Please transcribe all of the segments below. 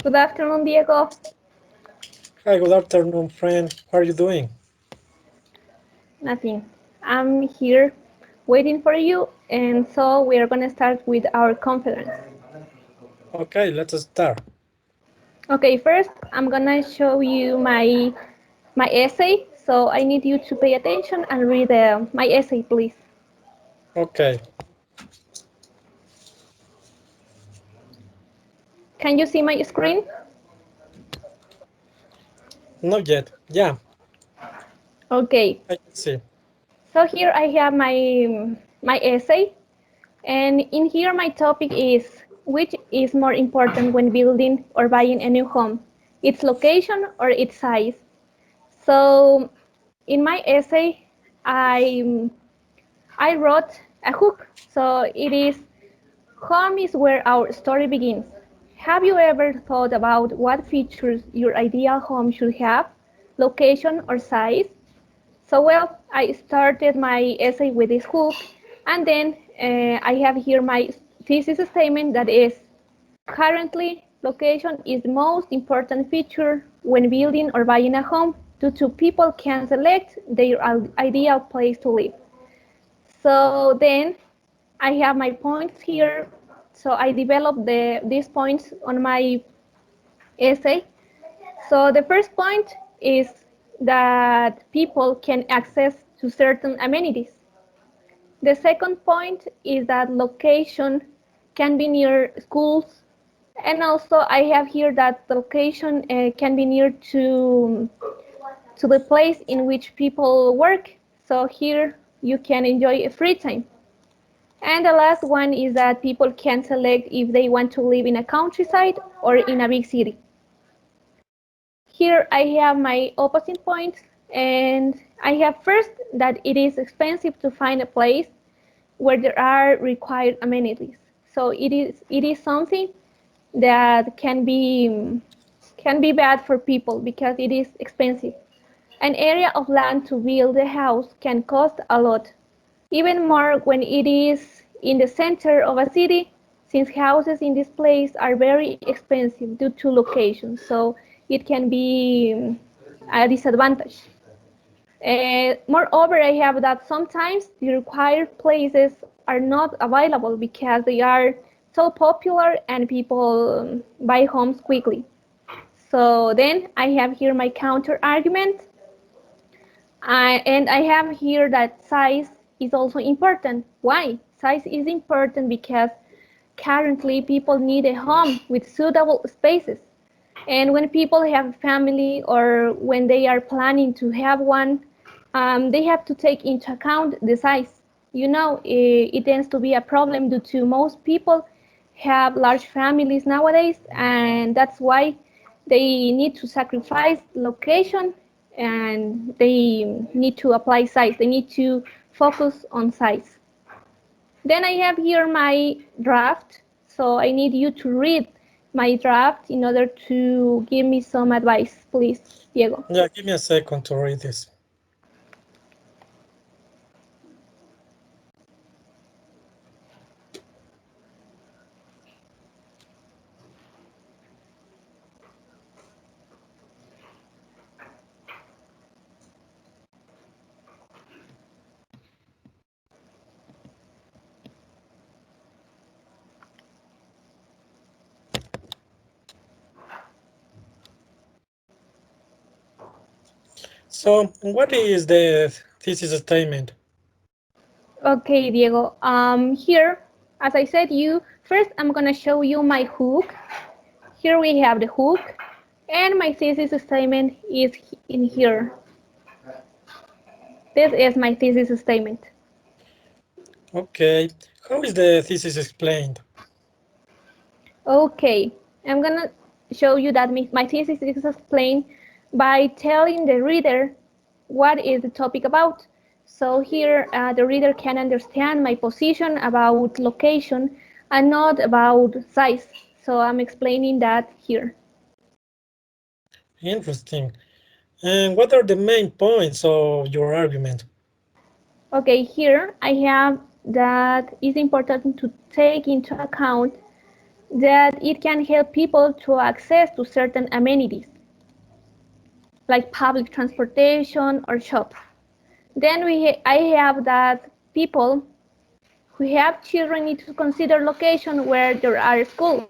Good afternoon, Diego. Hi, good afternoon, friend. How are you doing? Nothing. I'm here waiting for you, and so we are going to start with our conference. Okay, let's start. Okay, first I'm going to show you my essay, so I need you to pay attention and read my essay, please. Okay, Can you see my screen? not yet. Yeah, Okay. I can see. So here I have my essay, and in here my topic is which is more important when building or buying a new home, its location or its size. So in my essay, I I wrote a hook. So it is home is where our story begins. Have you ever thought about what features your ideal home should have, location or size? So well, I started my essay with this hook, and then I have here my thesis statement that is currently location is the most important feature when building or buying a home due to people can select their ideal place to live. So then I have my points here. So I developed these points on my essay. So the first point is that people can access to certain amenities. The second point is that location can be near schools, and also I have here that the location can be near to the place in which people work. So here you can enjoy a free time. And the last one is that people can select if they want to live in a countryside or in a big city. Here I have my opposite points, and I have first that it is expensive to find a place where there are required amenities. So it is something that can be bad for people because it is expensive. An area of land to build a house can cost a lot, even more when it is in the center of a city, since houses in this place are very expensive due to location. So it can be a disadvantage. Moreover, I have that sometimes the required places are not available because they are so popular and people buy homes quickly. So then I have here my counter argument, and I have here that size is also important. Why? Size is important because currently people need a home with suitable spaces. And when people have a family or when they are planning to have one, they have to take into account the size. It tends to be a problem due to most people have large families nowadays, and that's why they need to sacrifice location and they need to apply size. They need to focus on size. Then I have here my draft. So I need you to read my draft in order to give me some advice, please, Diego. Yeah, give me a second to read this. So, what is the thesis statement? Okay, Diego. Here, as I said, you first I'm gonna show you my hook. Here we have the hook, and my thesis statement is in here. This is my thesis statement. Okay, how is the thesis explained? Okay, I'm gonna show you that my thesis is explained by telling the reader what is the topic about. So here the reader can understand my position about location and not about size. So I'm explaining that here. Interesting. And what are the main points of your argument? Okay, here I have that it's important to take into account that it can help people to access to certain amenities like public transportation or shops. Then I have that people who have children need to consider location where there are schools.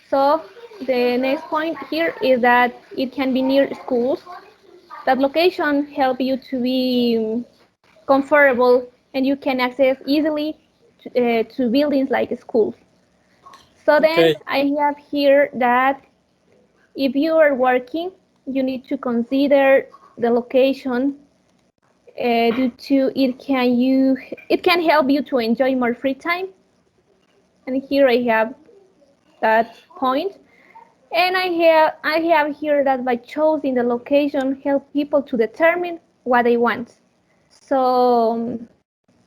So the next point here is that it can be near schools. That location help you to be comfortable and you can access easily to buildings like schools. So then Okay, I have here that if you are working, you need to consider the location due to it can help you to enjoy more free time. And here I have that point. And I have here that by choosing the location help people to determine what they want. So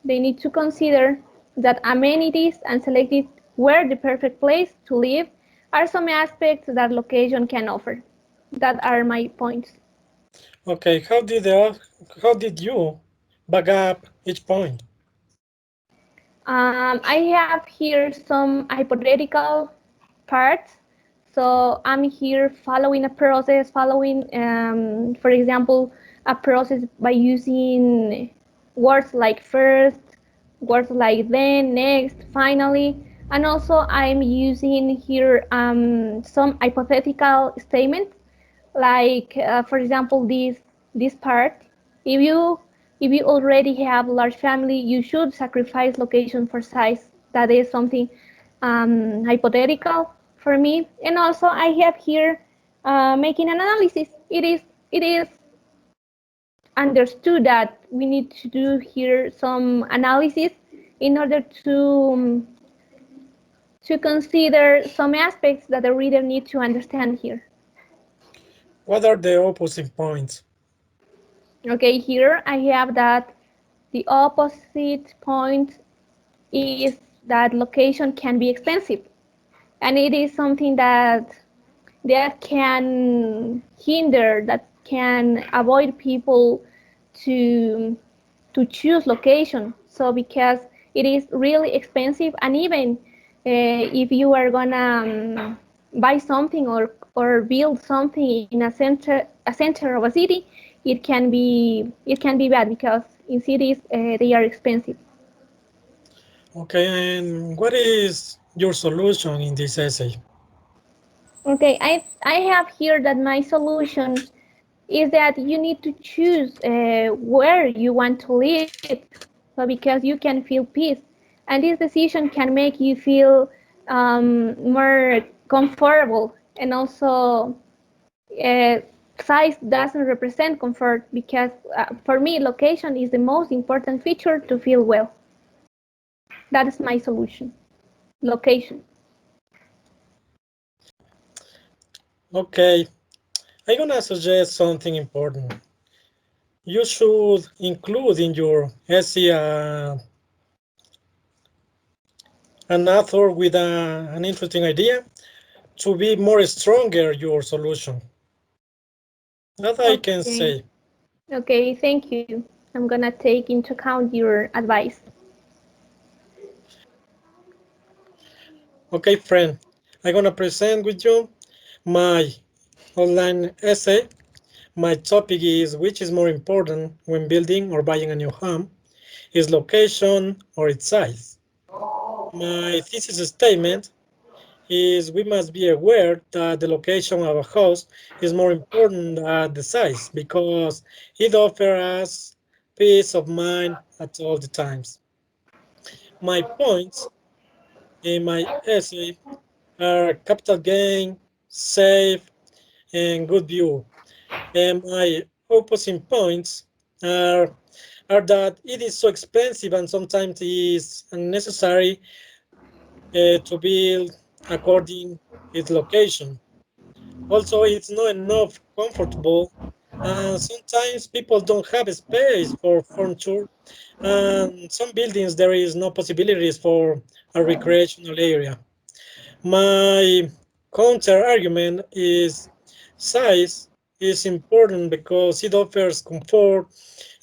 they need to consider that amenities and select it where the perfect place to live are some aspects that location can offer. That are my points. okay. How did you back up each point? I have here some hypothetical parts. So I'm here following a process, for example, a process by using words like first, words like then, next, finally, and also I'm using here some hypothetical statements like for example this part if you if you already have a large family you should sacrifice location for size. That is something hypothetical for me. And also I have here making an analysis. It is understood that we need to do here some analysis in order to consider some aspects that the reader needs to understand here. What are the opposing points? Okay, here I have that the opposite point is that location can be expensive, and it is something that can hinder, that can avoid people to to choose location. So because it is really expensive, and even if you are gonna buy something or build something in a center of a city, it can be bad because in cities they are expensive. Okay, and what is your solution in this essay? Okay, I have here that my solution is that you need to choose where you want to live, so because you can feel peace, and this decision can make you feel more comfortable. And also uh, size doesn't represent comfort because for me location is the most important feature to feel well. That is my solution. Location. Okay, I'm gonna suggest something important. You should include in your essay an author with an interesting idea to be more stronger your solution. That I can Okay. say. Okay, thank you. I'm gonna take into account your advice. Okay, friend, I'm gonna present with you my online essay. My topic is which is more important when building or buying a new home, its location or its size. My thesis statement is we must be aware that the location of a house is more important than the size because it offers us peace of mind at all the times. My points in my essay are capital gain, safe, and good view. And my opposing points are, are that it is so expensive and sometimes it is unnecessary to build according its location. Also, it's not enough comfortable, and sometimes people don't have space for furniture. And some buildings there is no possibilities for a recreational area. My counter argument is size is important because it offers comfort,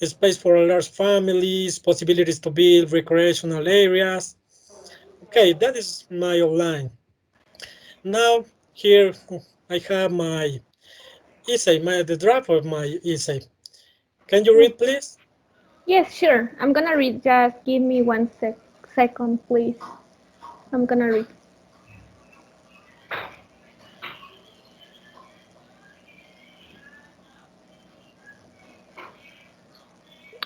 space for large families, possibilities to build recreational areas. Okay, that is my outline. Now here I have my essay, the draft of my essay. Can you read, please? Yes, sure. I'm gonna read. Just give me one second, please. I'm gonna read.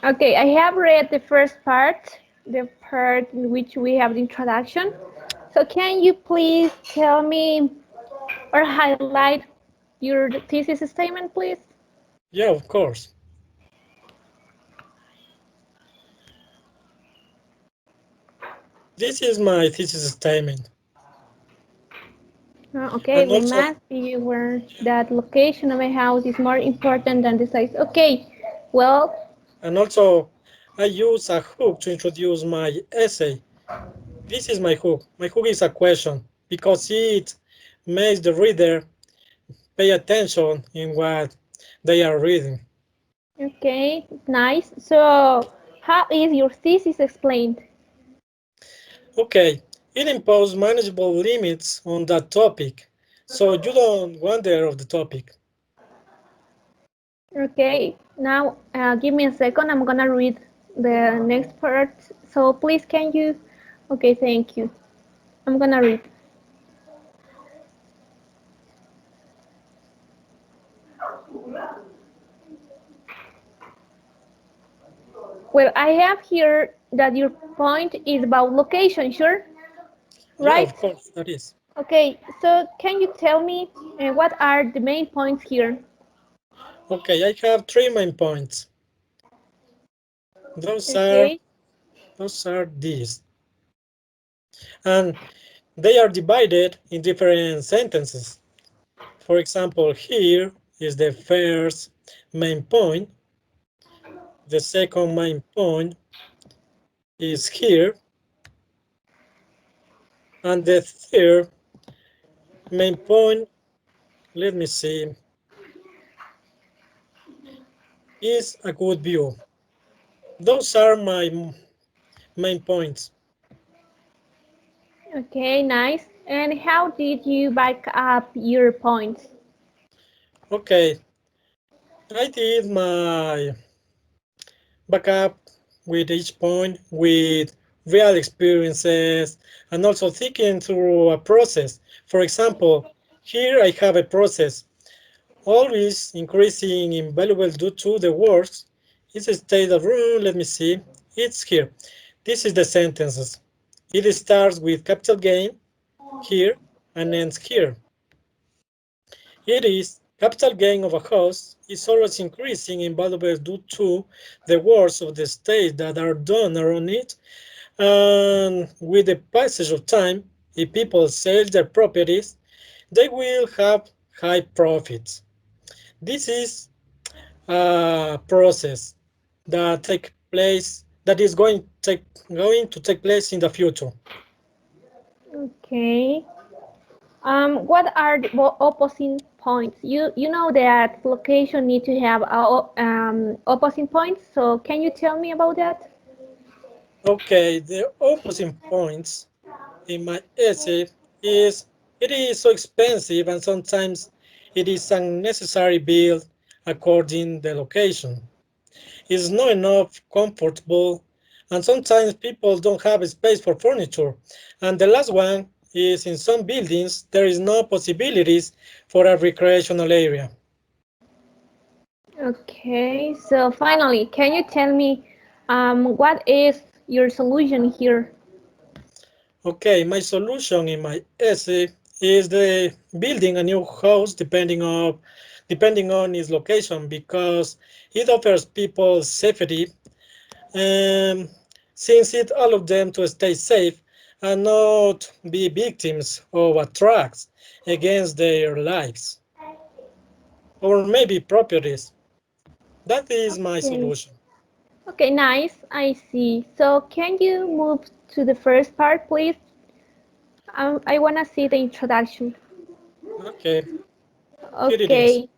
Okay, I have read the first part, the part in which we have the introduction. So can you please tell me or highlight your thesis statement, please? Yeah, of course. This is my thesis statement. Okay, And we also, must be aware that location of a house is more important than the size. Okay, well, and also, I use a hook to introduce my essay. This is my hook. My hook is a question because it makes the reader pay attention in what they are reading. okay, nice. So, how is your thesis explained? Okay, it imposes manageable limits on that topic, so you don't wander of the topic. Okay, now give me a second. I'm gonna read the next part. So please, can you? Okay, thank you. I'm gonna read. Well, I have here that your point is about location, sure? Yeah, Right? of course, that is. Okay, so can you tell me what are the main points here? Okay, I have three main points. Those are Okay, those are these, and they are divided in different sentences. For example, here is the first main point. The second main point is here, and the third main point, let me see, is a good view. Those are my main points. okay, nice. And how did you back up your points? Okay, I did my backup with each point with real experiences and also thinking through a process. For example, here I have a process always increasing in valuable due to the words. It's a state of room. Let me see. It's here. This is the sentences. It starts with capital gain here and ends here. It is capital gain of a house is always increasing in value due to the works of the state that are done around it, and with the passage of time, if people sell their properties, they will have high profits. This is a process that is going to take place in the future. Okay. What are the opposing points? You know that location need to have opposing points. So can you tell me about that? Okay, the opposing points in my essay is it is so expensive and sometimes it is unnecessary build according the location. It's not enough comfortable and sometimes people don't have space for furniture. And the last one is in some buildings there is no possibilities for a recreational area. Okay. So finally, can you tell me what is your solution here? Okay, my solution in my essay is the building a new house depending on its location because it offers people safety and since it allows them to stay safe and not be victims of attacks against their lives or maybe properties. That is my Okay. solution. Okay, nice. I see. So can you move to the first part, please? I wanna see the introduction. Okay, here it is. Okay.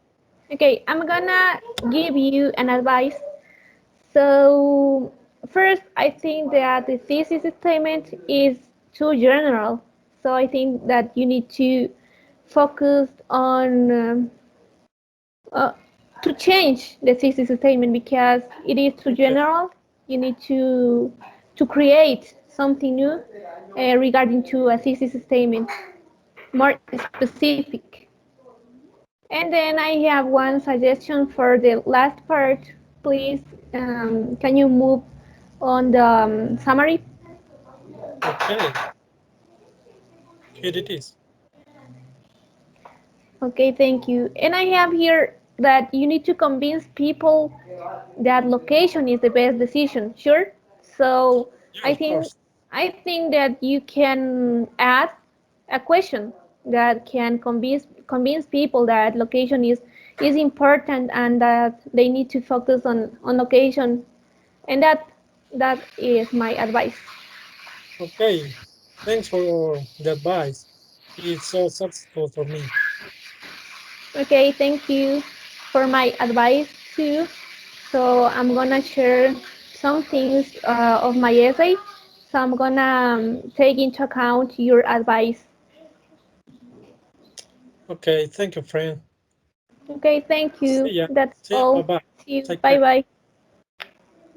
Okay, I'm gonna give you an advice. So first, I think that the thesis statement is too general. So I think that you need to focused on uh, to change the thesis statement because it is too Okay. general. You need to create something new regarding to a thesis statement, more specific. And then I have one suggestion for the last part. Please, can you move on the summary? Okay. Here it is. Okay, thank you. And I have here that you need to convince people that location is the best decision. Sure. So Yeah, I of think course. I think that you can add a question that can convince people that location is important and that they need to focus on location. And that is my advice. Okay. Thanks for the advice. It's so successful for me. Okay, thank you for my advice too. So I'm gonna share some things of my essay. So I'm gonna take into account your advice. Okay. Thank you, friend. Okay, thank See you. ya. That's See ya. Bye all. bye. See you. Take Bye care. bye.